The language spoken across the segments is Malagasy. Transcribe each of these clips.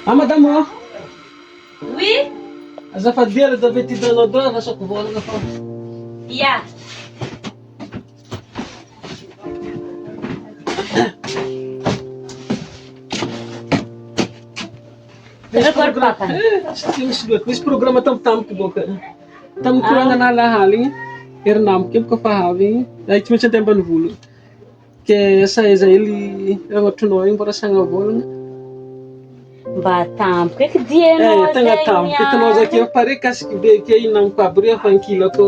Ah, madame, oh. Oui? Azafady ela da vety hitanao dao rasako volagna fa. Yeah. Misy programa tampotampoka boka. Tamin'ny koragnana lahaligny, herinamiko boka fa avy igny. Ay tsy maintsy andeha ambanivolo. Ke saiza hely ragnotronao igny mbô rasagna volagna. Mba tampoka eky dienao tegna tampoka. Hitanao zake pare kasiky be ke inamiko aby reo fa ankilako.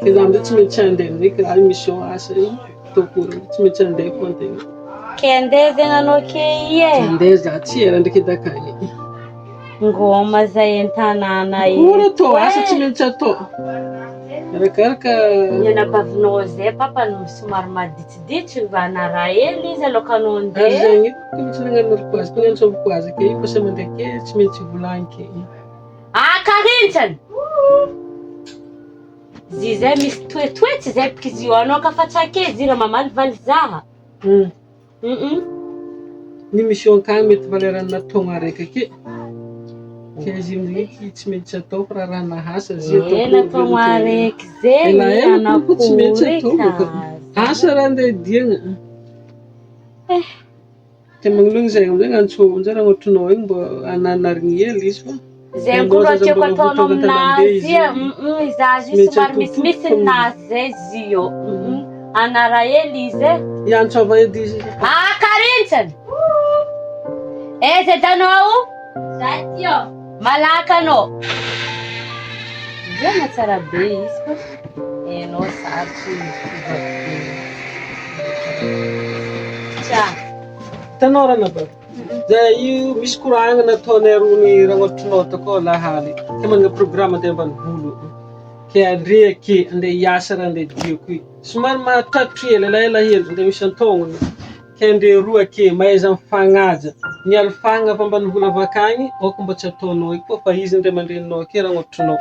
Ke za amizay tsy maintsy andeha ndraiky raha mission asa igny. Tokony tsy maintsy andeha fô antegna. Ke andeha zegny anao ke ie? Andeha za tsy ela ndraiky edy akagny. Ngoma zay an-tanàna Ora atao asa tsy maintsy atao. Arakaraka ianakavinao zay papa no somary maditsiditsy mba raha hely izy aloka anao andeha. Zegny ko misy nagnanariko azy, ko niantsoviko azy ke io fa mandeha ke tsy maintsy volagny ke. Karintsany! Zy zay misy toetoetsy zay porque izy io anao ka fa tsake izy raha mamalivaly zaha. Ny mission kagny mety valeran'ny taogna araiky ake. Ke izy amin'igny tsy maintsy atao fa raha nahasa izy atao. Na taogna araiky zegny anao tsy maintsy atao. Asa raha andeha diagna. Ke magnolagny zay amizay antsovy anjara agnotronao igny mbô ananarigny hely izy fa. Zay koa raha tiako ataonao aminazy izazy io somary misimisy ninazy zay izy io. Anara hely izy e. Iantsova edy izy. Karintsany! Eza hitanao? Zaty io. Malaka anao. Zegny tsara be izy fa enao sarotsy tsa. Hitanao raha nabako. Zay io misy koragna nataonay rony ragnotronao takao lahaly. Ke manana programme andeha ambanivolo. Ke andre ake andeha hiasa raha andeha diako io. Somary mahatratra ela hely andeha misy antognony. Ke andre roa ake mahaiza mifagnaja. Miala fagna avy ambanivolo avy akagny, ôko mba tsy ataonao io fa izy indray mandrenonao ake ragnotronao.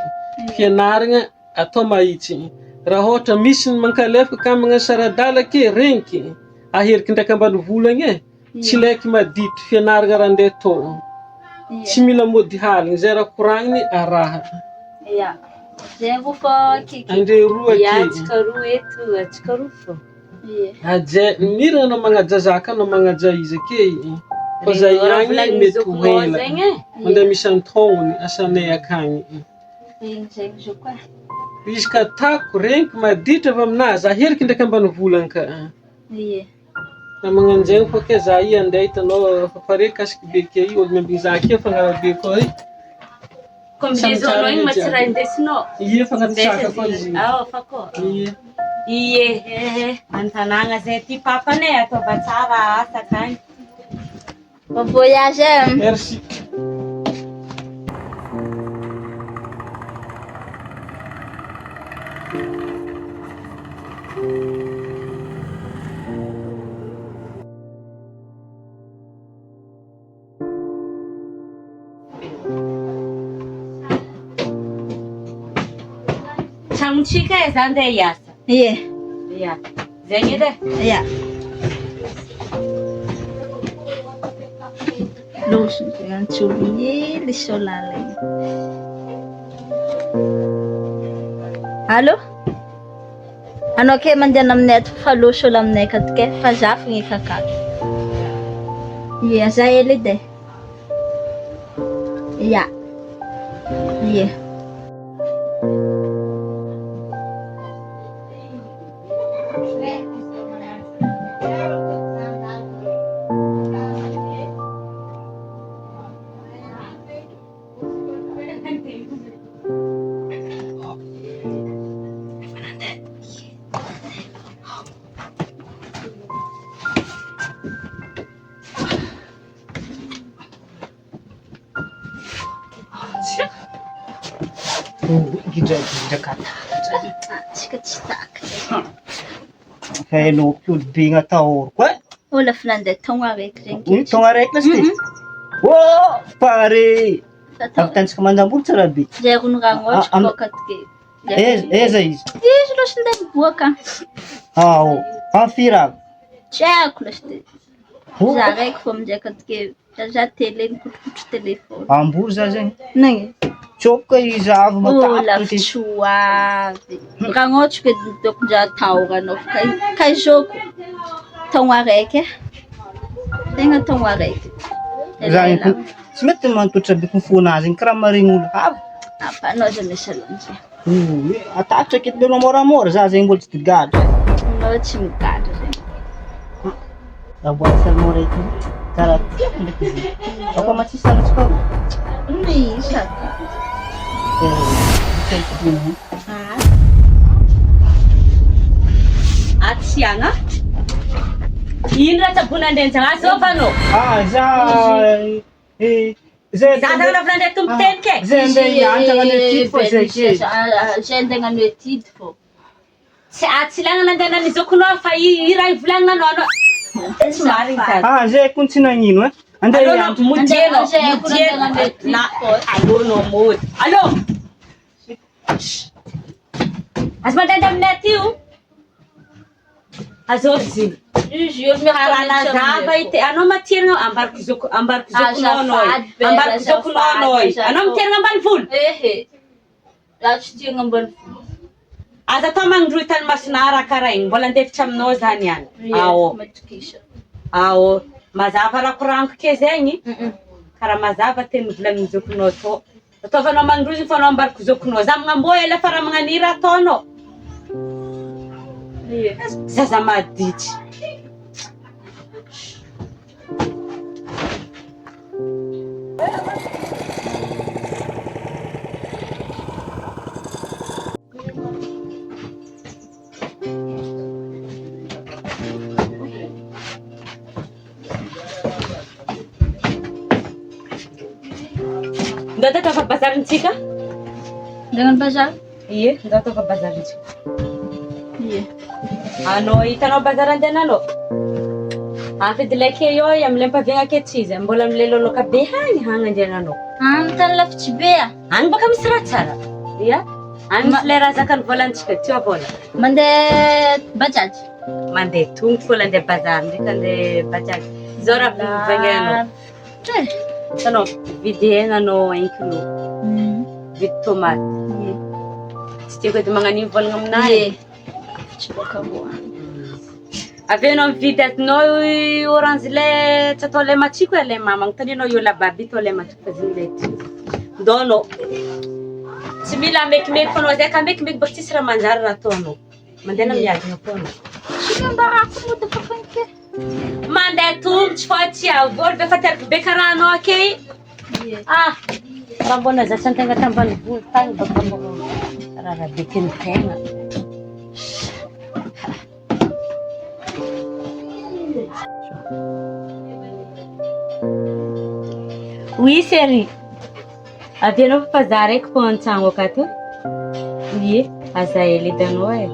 Fianaragna atao mahitsy. Raha ohatra misy mankalefaka ka magnano saradala ake regniky. Aheriky ndraiky ambanivolo agny e. Tsy laiky madity fianaragna raha andeha atao. Tsy mila mody haligny zay raha koragniny araha. Ya. Zay vao fa kiki. Andre roa ake. Atsika roa eto, atsika roa fô. Aje mirana anao magnaja zaka anao magnaja izy ake. Fa zay ihany mety hoela. Mandeha misy antognony asanay akagny. Izy ka tako regniky maditra avy aminazy aheriky ndraiky ambanivolo agny ka. Na magnano zegny fô ke za i andeha hitanao fa pare kasiky be ke io olo miambigny za ake fagnarabe koa i. Combinaison igny matsira indesinao. Ie fa agnaty saka koa izy. Fa koa. Ie. An-tanàgna zay ty papanay ataova tsara asa akagny. Bon voyage. Merci. Tragnotsika e za andeha hiasa. Ie. Ia. Zegny edy e? Ia. Loso antsovy hely solala igny. Allô? Anao ke mandeha aminay ato fa loso olo aminay akato ke fa za fogna efa akato. Ia, za hely edy e. Ia. Ie. Tsika tsy taka. Hainao olo-be gn'atahoroko e. Olo fa nandeha taogno araiky regny. Taogno araiky lasty. Oh, pare. Avy tantsika mandam-bolo tsara be. Zay rono ranotra boka atike. Eza izy. Izy loso ndeha miboaka. Ao, amfirako. Tsy haiko lasty. Za raiky fô amindraiky atike za tele mikotrokotro telefôny. Ambory za zegny. Nagny. Tsoka izavo Oh, matapy. lavitry hoavy. Raha ohatra ka tokon-dra taoranao ka izoko taogno araiky e. Tegna taogno araiky. Za tsy mety mantotra be fofona zegny karaha maregny olo hafa. Anao za misy alonjy. Atatra aketo be moramora za zegny mbola tsy gadra. Anao tsy migadra zegny. Aboa salmon raiky karaha tiako ndraiky izy. Ako matsisy salatsaka. Misa. Atsiana. Ino raha tsabonandenjagna zovanao? Zay Za zagny lavina ndraiky tomboteny ke. zay andeha hianatra any etude fô zay ke. Zay andeha hagnano etude fô. Tsy lagna nandeha nanizokonao fa i raha ivolagnanao anao. Tsy marigny sady. Zay kony tsy nagnino e. Andeha Allô, hianatra. mudieno, mudieno. Allô, no mody. Allô? Azo mandeha aminay aty io? Azôzy. Karanazava ite. Anao matirina ambariko zokonao anao. Ambariko zokonao anao. Anao miterina ambany volo? Ehe. Za tsy tirina ambany volo. Aza atao magnindroy tany masinara karaha igny. Mbola andefitra aminao zany any. Ao. Ao. Mazava raha koraniko ke zegny. Karaha mazava teny volagnin zokonao tô. Ataovanao magnindroy fa anao ambariko zokonao. Za magnamboa ela fa raha magnanira ataonao. Zaza maditry. Ndio tata bazarintsika? Dengan bazar? Ie, ndio tata bazarintsika. Ie. Anao hitanao bazary andehananao? Afidy laiky eo amile mpaviagna aketo izy. Mbola amilelonao ka be hagny andehananao. Amin'ny tany lavitsy be a? Agny baka misy raha tsara. Ia? Agny misy le raha zakany volantsika. Tio vola. Mandeha bajaj? Mandeha tongotra fôla andeha bazary ndraiky andeha bajaj. Zao raha vivagnianao. Hitanao, vidy hena anao 1 kilo. Vidy tomaty. Tsy tiako edy magnan'io volagna aminahy. Tsy bôka voany. Avy eo anao mividy atinao orange le tsy atao le matsiko le mama. Agnontanianao io la baby atao le matsiko fa ziny le ty. Ndao anao. Tsy mila mekimeky fanao zay ka mekimeky baka tsisy raha manjary raha ataonao. Mandeha miadana foana. Tsy ambarako moa fa fanke. Mandeha tongotra fa tsy avory be fa tiariko be karaha anao ake. Raha mbona za tsy an-tegna tambany volo tagny baka raha be tegna. Oui, chérie. Avy anao fa za raiky fô an-tragno akato. Ie, aza hely edanao e.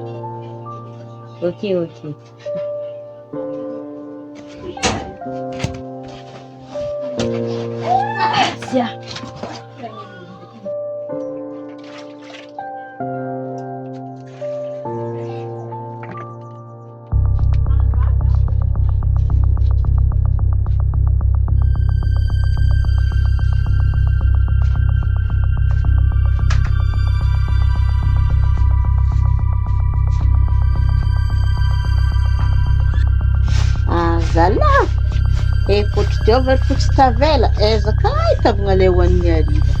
Ok. Tia. Zala potro fotsy tavela ezaka tavagna le hoan'ny ariva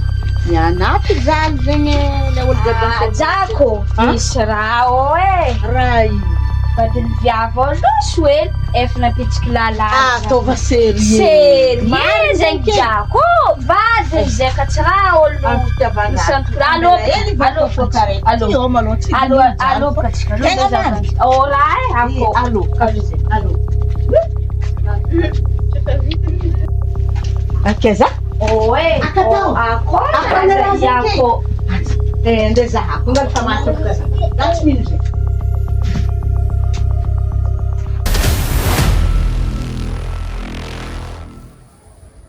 mianaty zany zegny le olo gabansa Jako, misy raha oe. ray Badiny viavy loso e. Efa napitsiky lalàna. tova sérieux Sérieux zegny Jako. Vady zay ka tsy raha olo. Alô, akeza oe. Akatao. Ako. Ndeza hapo ngali kama kaza. That's music.